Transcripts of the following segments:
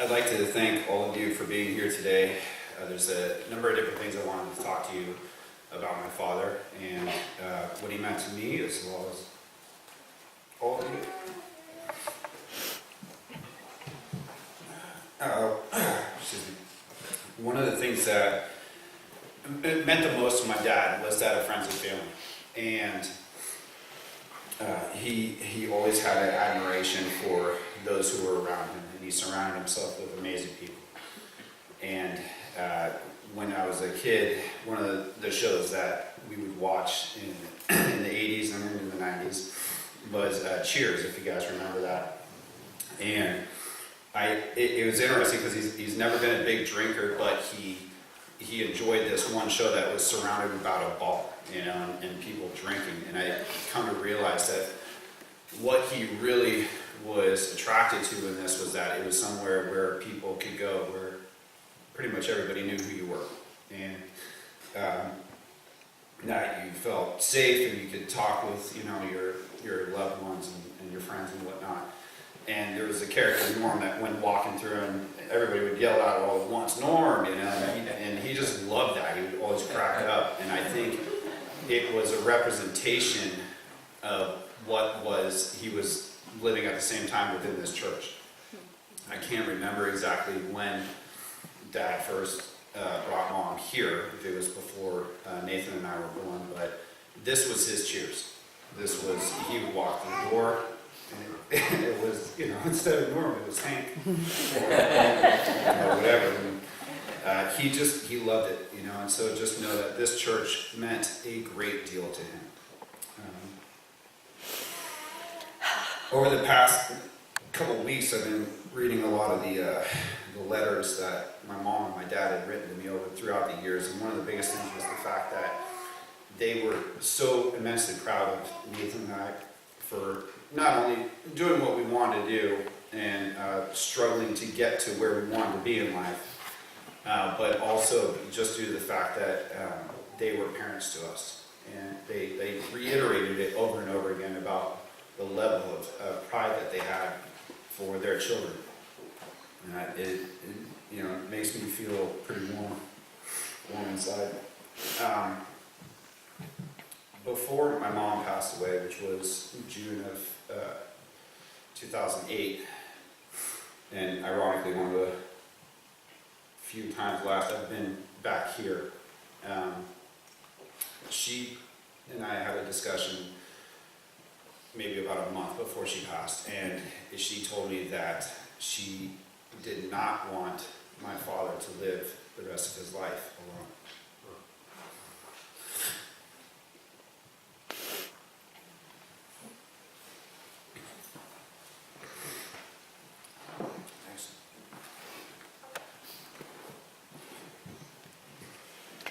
I'd like to thank all of you for being here today. There's a number of different things I wanted to talk to you about my father and what he meant to me as well as all of you. Excuse me. One of the things that it meant the most to my dad was that of friends and family. And he always had an admiration for those who were around him, and he surrounded himself with amazing people. And when I was a kid, one of the shows that we would watch in the 80s and in the 90s was Cheers, if you guys remember that. And it was interesting because he's never been a big drinker, but he enjoyed this one show that was surrounded about a bar, and people drinking. And I come to realize that what he really was attracted to in this was that it was somewhere where people could go, where pretty much everybody knew who you were, and that you felt safe and you could talk with your loved ones and your friends and whatnot. And there was a character, Norm, that went walking through and everybody would yell out all at once, "Norm," and he just loved that. He would always crack up. And I think it was a representation of what he was living at the same time within this church. I can't remember exactly when Dad first brought Mom here, if it was before Nathan and I were born, but this was his Cheers. This was, he would walk through the door, and it was, instead of Norm, it was Hank, or whatever. And, he loved it, and so just know that this church meant a great deal to him. Over the past couple of weeks, I've been reading a lot of the letters that my mom and my dad had written to me throughout the years, and one of the biggest things was the fact that they were so immensely proud of Nathan and I for not only doing what we wanted to do and struggling to get to where we wanted to be in life, but also just due to the fact that they were parents to us. And they reiterated it over and over again about the level of pride that they had for their children. And it makes me feel pretty warm inside. Before my mom passed away, which was June of 2008, and ironically one of the few times last I've been back here, she and I had a discussion maybe about a month before she passed, and she told me that she did not want my father to live the rest of his life alone.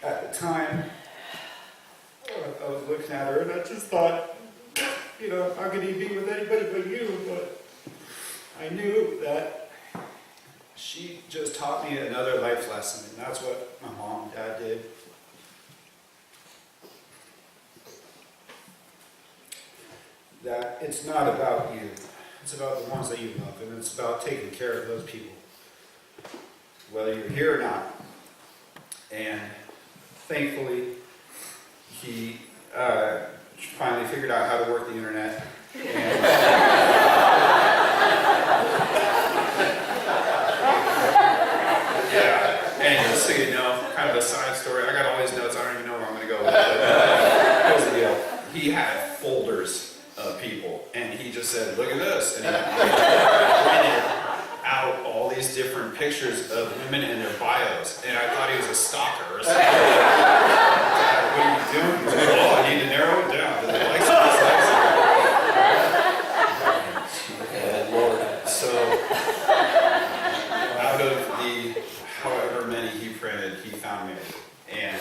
At the time, I was looking at her and I just thought, how could he be with anybody but you? But I knew that she just taught me another life lesson, and that's what my mom and dad did. That it's not about you. It's about the ones that you love, and it's about taking care of those people, whether you're here or not. And thankfully, he finally figured out how to work the internet. And yeah, and just so you know, kind of a side story, I got all these notes, I don't even know where I'm going to go with it, but here's the deal. He had folders of people, and he just said, "Look at this," and he printed out all these different pictures of women in their bios, and I thought he was a stalker or something. What are you doing? He's like, "Oh, I need to narrow it down to the likes and dislikes." Oh, Lord. So, out of the however many he printed, he found me. And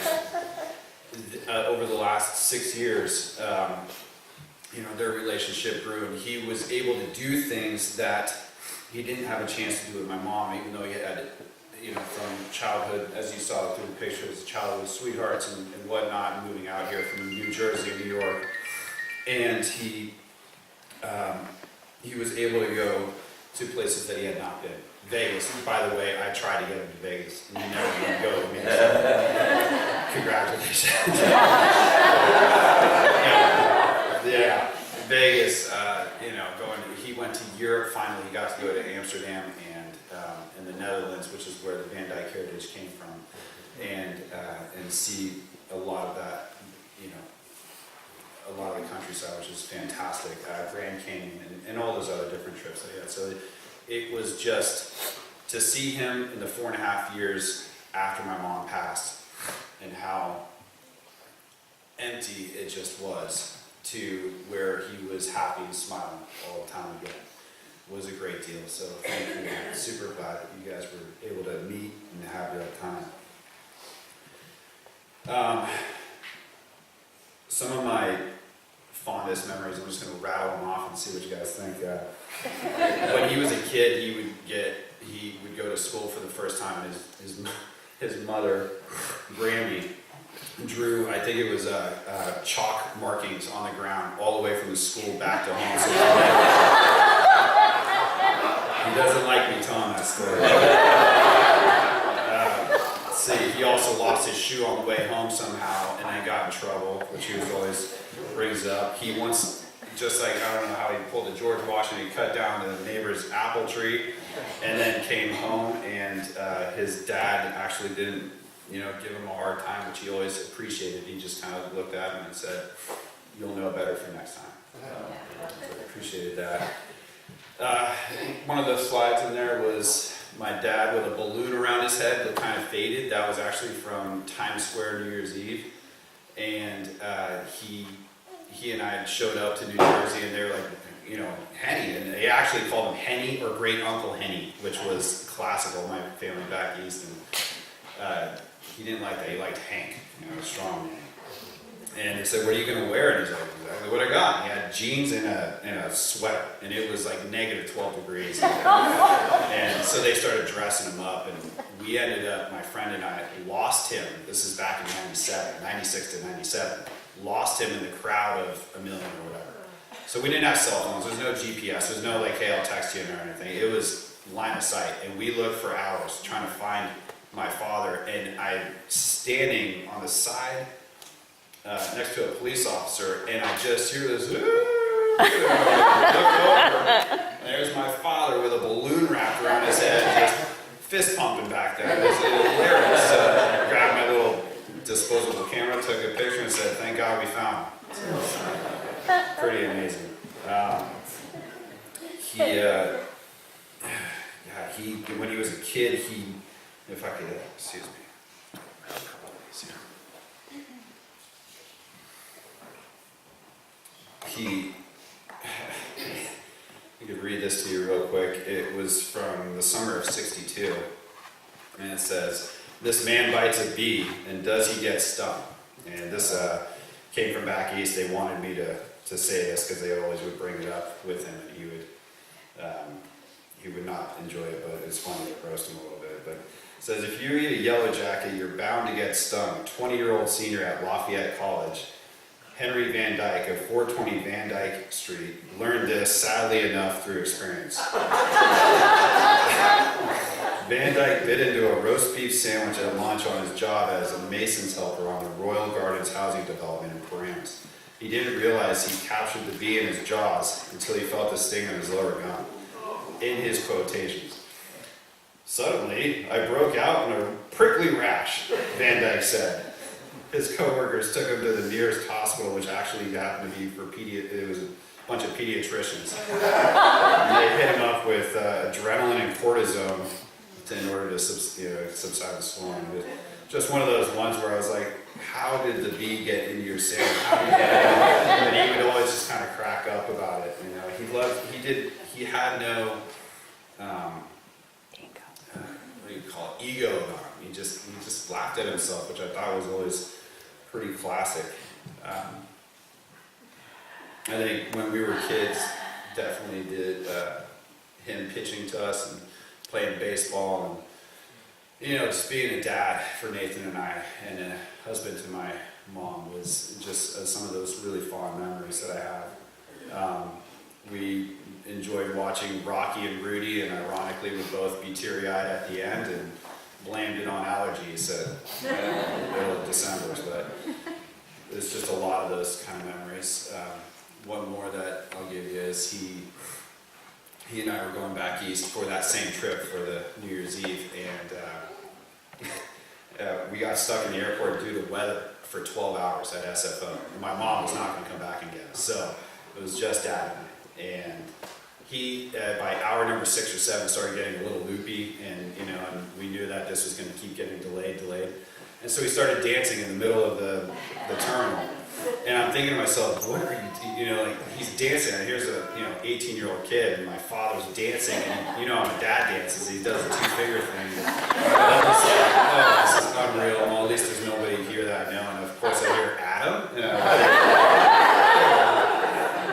over the last 6 years, their relationship grew, and he was able to do things that he didn't have a chance to do with my mom, even though he had, from childhood, as you saw through the pictures, childhood sweethearts and whatnot, moving out here from New Jersey, New York. And he was able to go to places that he had not been. Vegas. By the way, I tried to get him to Vegas, and he never would go with me. So congratulations. Yeah, Vegas. He went to Europe. Finally, he got to go to Amsterdam and the Netherlands, which is where the Van Dyke heritage came from, and see a lot of that. A lot of the countryside, which is fantastic. Grand Canyon and all those other different trips that he had. So it was just to see him in the 4.5 years after my mom passed, and how empty it just was, to where he was happy and smiling all the time again, was a great deal. So thank you. I'm super glad that you guys were able to meet and have that time. Some of my fondest memories, I'm just going to rattle them off and see what you guys think. When he was a kid, he would go to school for the first time, and his mother, Grammy, drew, I think it was chalk markings on the ground all the way from the school back to home. So he doesn't like me telling that story. Let's see, he also lost his shoe on the way home somehow, and then got in trouble, which he always brings up. He once, just like, I don't know how he pulled a George Washington, he cut down the neighbor's apple tree, and then came home, and his dad actually didn't give him a hard time, which he always appreciated. He just kind of looked at him and said, "You'll know better for next time." So I appreciated that. One of the slides in there was my dad with a balloon around his head that kind of faded. That was actually from Times Square New Year's Eve. And he and I showed up to New Jersey, and they were like, Henny. And they actually called him Henny, or Great Uncle Henny, which was classical, my family back east. And he didn't like that. He liked Hank, strong. And they said, "What are you going to wear?" And he's like, "Exactly what I got." And he had jeans and a sweater, and it was like negative 12 degrees. And so they started dressing him up, and we ended up, my friend and I, lost him. This is back in 96 to 97. Lost him in the crowd of a million or whatever. So we didn't have cell phones. There's no GPS. There's no hey, I'll text you or anything. It was line of sight, and we looked for hours trying to find my father. And I'm standing on the side next to a police officer, and I just hear this, look over, and there's my father with a balloon wrapped around his head, just fist pumping back there. It was hilarious. I grabbed my little disposable camera, took a picture, and said, "Thank God we found him." So, pretty amazing. When he was a kid, if I could, excuse me. Grab a couple of these here. I could read this to you real quick. It was from the summer of '62, and it says, "This man bites a bee, and does he get stung?" And this came from back east. They wanted me to say this because they always would bring it up with him, and he would not enjoy it, but it's funny to roast him a little bit. But it says, "If you eat a yellow jacket, you're bound to get stung." 20-year-old senior at Lafayette College, Henry Van Dyke of 420 Van Dyke Street, learned this, sadly enough, through experience. Van Dyke bit into a roast beef sandwich at lunch on his job as a mason's helper on the Royal Gardens housing development in Paramus. He didn't realize he captured the bee in his jaws until he felt the sting on his lower gum. In his quotations, "Suddenly, I broke out in a prickly rash," Van Dyke said. His co-workers took him to the nearest hospital, which actually happened to be it was a bunch of pediatricians. And they hit him up with adrenaline and cortisone in order to subside the swelling. It was just one of those ones where I was like, how did the bee get into your sandwich? How did you get it? And he would always just kind of crack up about it. He had no, what do you call it, ego about him. He just laughed at himself, which I thought was always pretty classic. I think when we were kids, definitely did him pitching to us and playing baseball, and just being a dad for Nathan and I, and a husband to my mom, was just some of those really fond memories that I have. we enjoyed watching Rocky and Rudy, and ironically would both be teary-eyed at the end and blamed it on allergies at the middle of December. But there's just a lot of those kind of memories. One more that I'll give you is he and I were going back east for that same trip for the New Year's Eve, and we got stuck in the airport due to weather for 12 hours at SFO. And my mom was not going to come back and get us, so it was just Dad and I. And he, by hour number 6 or 7, started getting a little loopy, and we knew that this was going to keep getting delayed. And so he started dancing in the middle of the terminal. And I'm thinking to myself, what are you, like, he's dancing, and here's a, 18-year-old kid, and my father's dancing, and how my dad dances, he does the two-finger thing. And I'm just like, oh, this is unreal, well, at least there's nobody here that I know, and of course I hear Adam,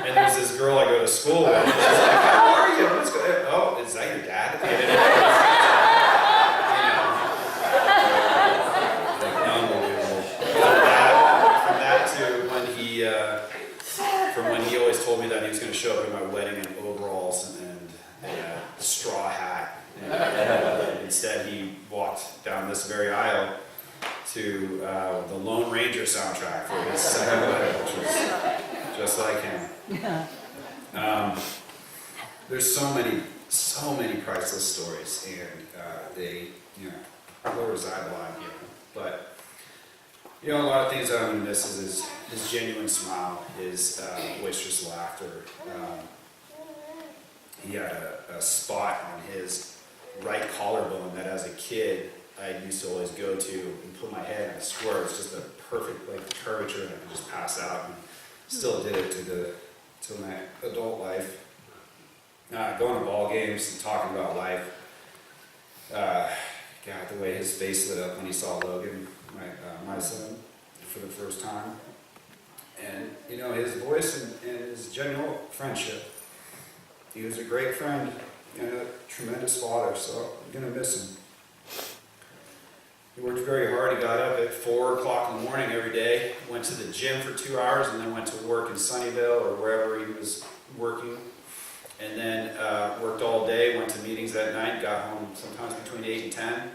and there's this girl I go to school with, and she's like, how are you? What's going on? Oh, is that your dad? From when he always told me that he was going to show up at my wedding in overalls and a straw hat, and instead he walked down this very aisle to the Lone Ranger soundtrack for his second wedding, which was just like him. There's so many priceless stories, and they, blow his eyeball here, but. A lot of things that I'm going to miss is his genuine smile, his boisterous laughter. He had a spot on his right collarbone that as a kid I used to always go to and put my head and squirt. It's just a perfect curvature, and I could just pass out, and still did it to my adult life. Going to ball games and talking about life. God, the way his face lit up when he saw Logan, my son, for the first time. And, his voice and his genuine friendship. He was a great friend and a tremendous father, so I'm going to miss him. He worked very hard. He got up at 4 o'clock in the morning every day, went to the gym for 2 hours, and then went to work in Sunnyvale or wherever he was working. And then worked all day, went to meetings at night, got home sometimes between 8 and 10.